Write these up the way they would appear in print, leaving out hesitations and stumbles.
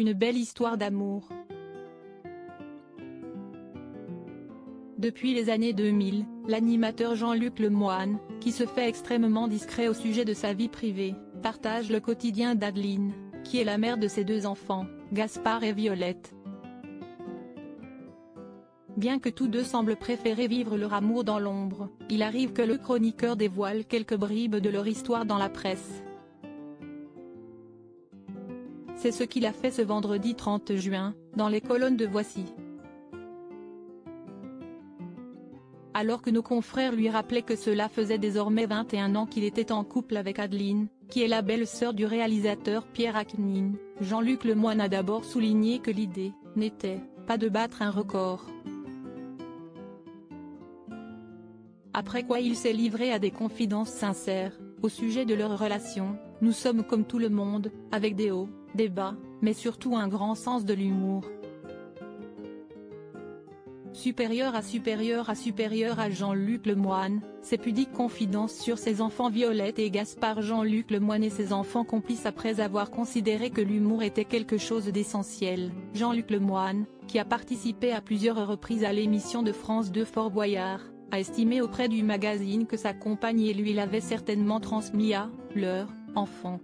Une belle histoire d'amour. Depuis les années 2000, l'animateur Jean-Luc Lemoine, qui se fait extrêmement discret au sujet de sa vie privée, partage le quotidien d'Adeline, qui est la mère de ses 2 enfants, Gaspard et Violette. Bien que tous deux semblent préférer vivre leur amour dans l'ombre, il arrive que le chroniqueur dévoile quelques bribes de leur histoire dans la presse. C'est ce qu'il a fait ce vendredi 30 juin, dans les colonnes de Voici. Alors que nos confrères lui rappelaient que cela faisait désormais 21 ans qu'il était en couple avec Adeline, qui est la belle-sœur du réalisateur Pierre Acquenine, Jean-Luc Lemoine a d'abord souligné que l'idée n'était pas de battre un record. Après quoi il s'est livré à des confidences sincères, au sujet de leur relation. Nous sommes comme tout le monde, avec des hauts, des bas, mais surtout un grand sens de l'humour. Supérieur à Jean-Luc Lemoine, ses pudiques confidences sur ses enfants Violette et Gaspard. Jean-Luc Lemoine et ses enfants complices après avoir considéré que l'humour était quelque chose d'essentiel. Jean-Luc Lemoine, qui a participé à plusieurs reprises à l'émission de France 2 Fort Boyard, a estimé auprès du magazine que sa compagne et lui l'avaient certainement transmis à leur enfant.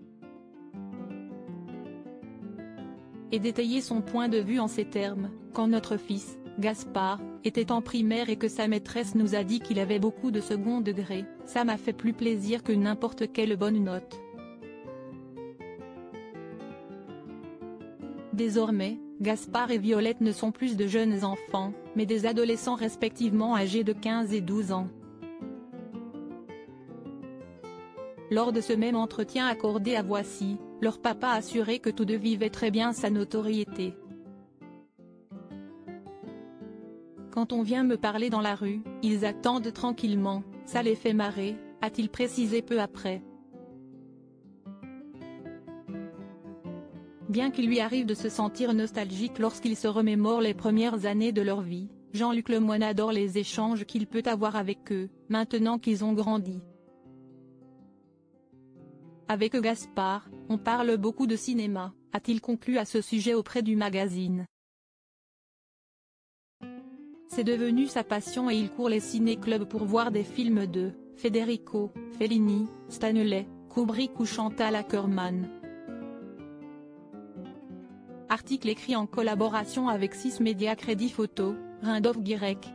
Et détaillé son point de vue en ces termes: quand notre fils, Gaspard, était en primaire et que sa maîtresse nous a dit qu'il avait beaucoup de second degré, ça m'a fait plus plaisir que n'importe quelle bonne note. Désormais, Gaspard et Violette ne sont plus de jeunes enfants, mais des adolescents respectivement âgés de 15 et 12 ans. Lors de ce même entretien accordé à Voici, leur papa a assuré que tous deux vivaient très bien sa notoriété. Quand on vient me parler dans la rue, ils attendent tranquillement, ça les fait marrer, a-t-il précisé peu après. Bien qu'il lui arrive de se sentir nostalgique lorsqu'il se remémore les premières années de leur vie, Jean-Luc Lemoine adore les échanges qu'il peut avoir avec eux, maintenant qu'ils ont grandi. Avec Gaspard, on parle beaucoup de cinéma, a-t-il conclu à ce sujet auprès du magazine. C'est devenu sa passion et il court les ciné-clubs pour voir des films de Federico Fellini, Stanley Kubrick ou Chantal Akerman. Article écrit en collaboration avec 6 médias Crédit Photo, Rindolph Guirec.